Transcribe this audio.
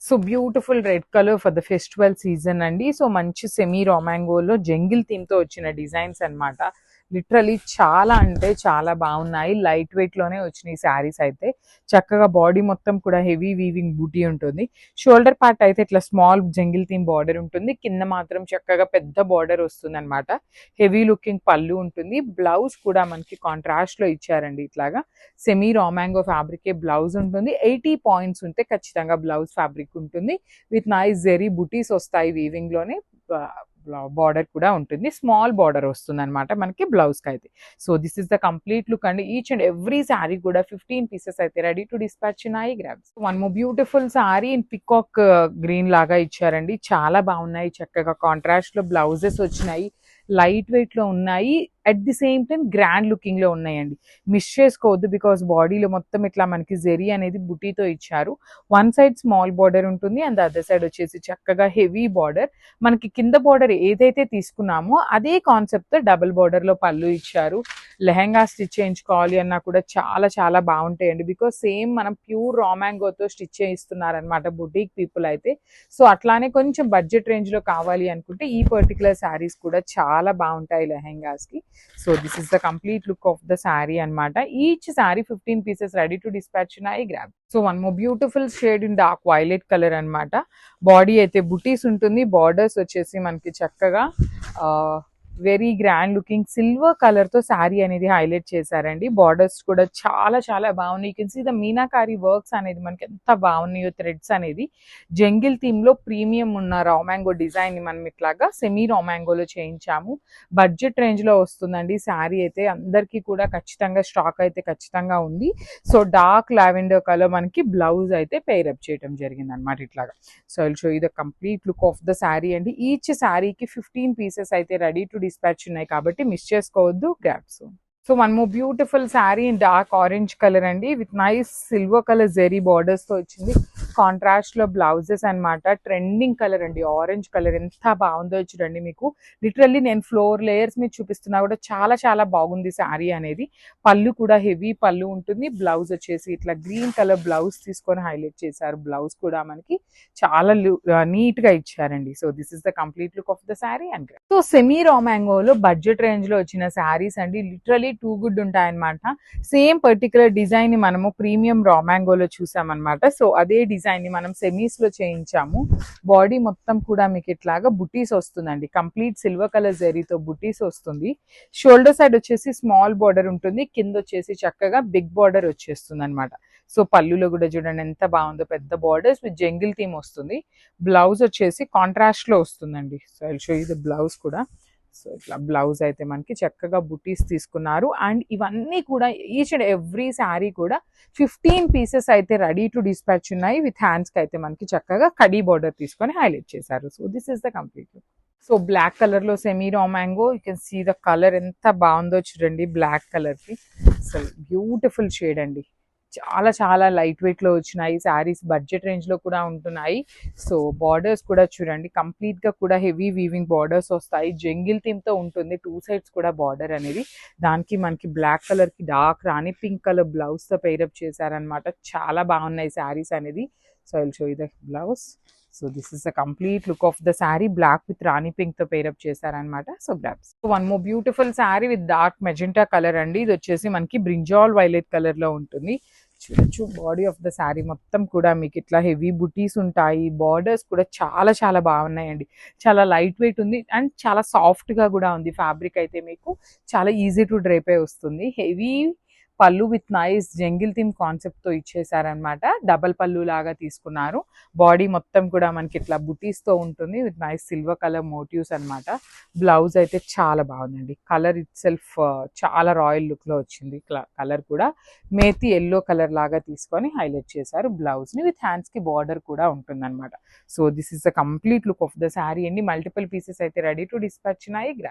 So beautiful red colour for the festival season అండి. So మంచి semi రామాంగోలో jungle theme తో వచ్చిన డిజైన్స్ అన్నమాట. లిటరలీ చాలా అంటే చాలా బాగున్నాయి. లైట్ వెయిట్ లోనే వచ్చినాయి శారీస్ అయితే. చక్కగా బాడీ మొత్తం కూడా హెవీ వీవింగ్ బూటీ ఉంటుంది. షోల్డర్ పార్ట్ అయితే ఇట్లా స్మాల్ జంగిల్ థీమ్ బార్డర్ ఉంటుంది. కింద మాత్రం చక్కగా పెద్ద బార్డర్ వస్తుంది అనమాట. హెవీ లుకింగ్ పళ్ళు ఉంటుంది. బ్లౌజ్ కూడా మనకి కాంట్రాస్ట్ లో ఇచ్చారండి. ఇట్లాగా సెమీ రామాంగో ఫ్యాబ్రిక్ బ్లౌజ్ ఉంటుంది. 80 పాయింట్స్ ఉంటే ఖచ్చితంగా బ్లౌజ్ ఫ్యాబ్రిక్ ఉంటుంది. విత్ నైస్ జెరీ బుటీస్ వస్తాయి వీవింగ్ లోనే. బార్డర్ కూడా ఉంటుంది. స్మాల్ బార్డర్ వస్తుంది అనమాట మనకి బ్లౌజ్ కి అయితే. So this is the complete look అండి. ఈచ్ అండ్ ఎవ్రీ శారీ కూడా 15 పీసెస్ అయితే రెడీ టు డిస్పాచ్ ఉన్నాయి. Grabs one more beautiful sari in peacock green లాగా ఇచ్చారండి. చాలా బాగున్నాయి. చక్కగా కాంట్రాస్ట్ లో బ్లౌజెస్ వచ్చినాయి. లైట్ వెయిట్ లో ఉన్నాయి. At the same time grand looking లో ఉన్నాయండి. మిస్ చేసుకోవద్దు, బికాస్ బాడీలో మొత్తం ఇట్లా మనకి జెరీ అనేది బుటీతో ఇచ్చారు. వన్ సైడ్ స్మాల్ బార్డర్ ఉంటుంది అండ్ అదర్ సైడ్ వచ్చేసి చక్కగా హెవీ బార్డర్. మనకి కింద బార్డర్ ఏదైతే తీసుకున్నామో అదే కాన్సెప్ట్ తో డబుల్ బార్డర్ లో పళ్ళు ఇచ్చారు. లెహంగా స్టిచ్ చేయించుకోవాలి అన్నా కూడా చాలా చాలా బాగుంటాయండి. బికాస్ సేమ్ మనం ప్యూర్ రామాంగోతో స్టిచ్ చేయిస్తున్నారనమాట బుటీక్ పీపుల్ అయితే. సో అట్లానే కొంచెం బడ్జెట్ రేంజ్ లో కావాలి అనుకుంటే ఈ పర్టికులర్ శారీస్ కూడా చాలా బాగుంటాయి లెహంగాస్ కి. So this is the complete look of the sari అనమాట. Each sari 15 pieces ready to dispatch ఉన్నాయి. Grab. So one more beautiful shade in dark violet colour అనమాట. బాడీ అయితే బుటీస్ ఉంటుంది. బార్డర్స్ వచ్చేసి మనకి చక్కగా very grand looking silver colour తో శారీ అనేది హైలైట్ చేశారండి. బార్డర్స్ కూడా చాలా చాలా బాగున్నాయి. You can see the meenakari works అనేది మనకి ఎంత బాగున్నాయో. థ్రెడ్స్ అనేది జంగిల్ థీమ్ లో ప్రీమియం ఉన్న రామాంగో డిజైన్ ని మనం ఇట్లాగా సెమీ రామాంగోలో చేయించాము. బడ్జెట్ రేంజ్ లో వస్తుందండి శారీ అయితే. అందరికీ కూడా ఖచ్చితంగా స్టాక్ అయితే ఖచ్చితంగా ఉంది. సో డార్క్ లావెండర్ కలర్ మనకి బ్లౌజ్ అయితే పేరప్ చేయడం జరిగింది అనమాట ఇట్లాగా. So I'll show you the complete look of the sari అండి. ఈచ్ శారీకి 15 పీసెస్ అయితే రెడీ టు డిస్పాచ్ ఉన్నాయి కాబట్టి మిస్ చేసుకోవద్దు. Grab soon. So one more beautiful sari in dark orange colour అండి. With nice silver colour zari borders తో వచ్చింది. కాంట్రాస్ట్ లో బ్లౌజెస్ అనమాట. ట్రెండింగ్ కలర్ అండి. ఆరెంజ్ కలర్ ఎంత బాగుందో చూడండి. మీకు లిటరల్లీ నేను ఫ్లోర్ లేయర్స్ మీద చూపిస్తున్నా కూడా చాలా చాలా బాగుంది శారీ అనేది. పళ్ళు కూడా హెవీ పళ్ళు ఉంటుంది. బ్లౌజ్ వచ్చేసి ఇట్లా గ్రీన్ కలర్ బ్లౌజ్ తీసుకొని హైలైట్ చేశారు. బ్లౌజ్ కూడా మనకి చాలా నీట్ గా ఇచ్చారండి. So this is the complete look of the sari and. So semi రామాంగోలో బడ్జెట్ రేంజ్ లో వచ్చిన శారీస్ అండి. లిటరలీ టూ గుడ్ ఉంటాయన్నమాట. సేమ్ పర్టికులర్ డిజైన్ ని మనము ప్రీమియం రామాంగోలో చూసామన్నమాట. సో అదే డిజైన్ ని మనం సెమీస్ లో చేయించాము. బాడీ మొత్తం కూడా మీకు ఇట్లాగా బుటీస్ వస్తుందండి. కంప్లీట్ సిల్వర్ కలర్ జెరీతో బుటీస్ వస్తుంది. షోల్డర్ సైడ్ వచ్చేసి స్మాల్ బార్డర్ ఉంటుంది. కింద వచ్చేసి చక్కగా బిగ్ బార్డర్ వచ్చేస్తుంది అనమాట. సో పళ్ళులో కూడా చూడండి ఎంత బాగుందో. పెద్ద బార్డర్స్ విత్ జంగిల్ థీమ్ వస్తుంది. బ్లౌజ్ వచ్చేసి కాంట్రాస్ట్ లో వస్తుందండి. So I'll show you the blouse కూడా. సో ఇట్లా బ్లౌజ్ అయితే మనకి చక్కగా బుటీస్ తీసుకున్నారు. అండ్ ఇవన్నీ కూడా ఈచ్ అండ్ ఎవ్రీ శారీ కూడా 15 పీసెస్ అయితే రెడీ టు డిస్పాచ్ ఉన్నాయి. విత్ హ్యాండ్స్ కి అయితే మనకి చక్కగా కడీ బార్డర్ తీసుకొని హైలైట్ చేశారు. So this is the complete. So black colour లో సెమీ రామాంగో. You can see the colour ఎంత బాగుందో చూడండి. బ్లాక్ కలర్ కి అసలు బ్యూటిఫుల్ షేడ్ అండి. చాలా చాలా లైట్ వెయిట్ లో వచ్చినాయి శారీస్. బడ్జెట్ రేంజ్ లో కూడా ఉంటున్నాయి. సో బార్డర్స్ కూడా చూడండి కంప్లీట్ గా కూడా హెవీ వీవింగ్ బార్డర్స్ వస్తాయి. జంగిల్ థీమ్ తో ఉంటుంది. టూ సైడ్స్ కూడా బార్డర్ అనేది. దానికి మనకి బ్లాక్ కలర్ కి dark rani pink colour blouse తో పేరప్ చేశారనమాట. చాలా బాగున్నాయి శారీస్ అనేది. So I'll show you the blouse. So this is the complete look of the sari. Black with rani pink తో పేరప్ చేశారనమాట. సో గ్రాబ్స్. One more beautiful sari with dark magenta colour అండి. ఇది వచ్చేసి మనకి బ్రింజాల్ వైలెట్ కలర్ లో ఉంటుంది. చూడొచ్చు బాడీ ఆఫ్ ద శారీ మొత్తం కూడా మీకు ఇట్లా హెవీ బుటీస్ ఉంటాయి. బార్డర్స్ కూడా చాలా చాలా బాగున్నాయండి. చాలా లైట్ వెయిట్ ఉంది అండ్ చాలా సాఫ్ట్ గా కూడా ఉంది. ఫ్యాబ్రిక్ అయితే మీకు చాలా ఈజీ టు డ్రైప్ అయి వస్తుంది. హెవీ పళ్ళు with nice jungle theme concept తో ఇచ్చేసారనమాట. డబల్ పళ్ళు లాగా తీసుకున్నారు. బాడీ మొత్తం కూడా మనకి ఇట్లా బుటీస్ తో ఉంటుంది with nice silver colour motifs అనమాట. బ్లౌజ్ అయితే చాలా బాగుందండి. కలర్ ఇట్ సెల్ఫ్ చాలా రాయల్ లుక్ లో వచ్చింది. కలర్ కూడా మేతి ఎల్లో కలర్ లాగా తీసుకొని హైలైట్ చేశారు బ్లౌజ్ ని. విత్ హ్యాండ్స్ కి బార్డర్ కూడా ఉంటుంది అనమాట. So this is the complete look of the sari అండి. మల్టిపుల్ పీసెస్ అయితే రెడీ టు డిస్పాచ్ ఉన్నాయి.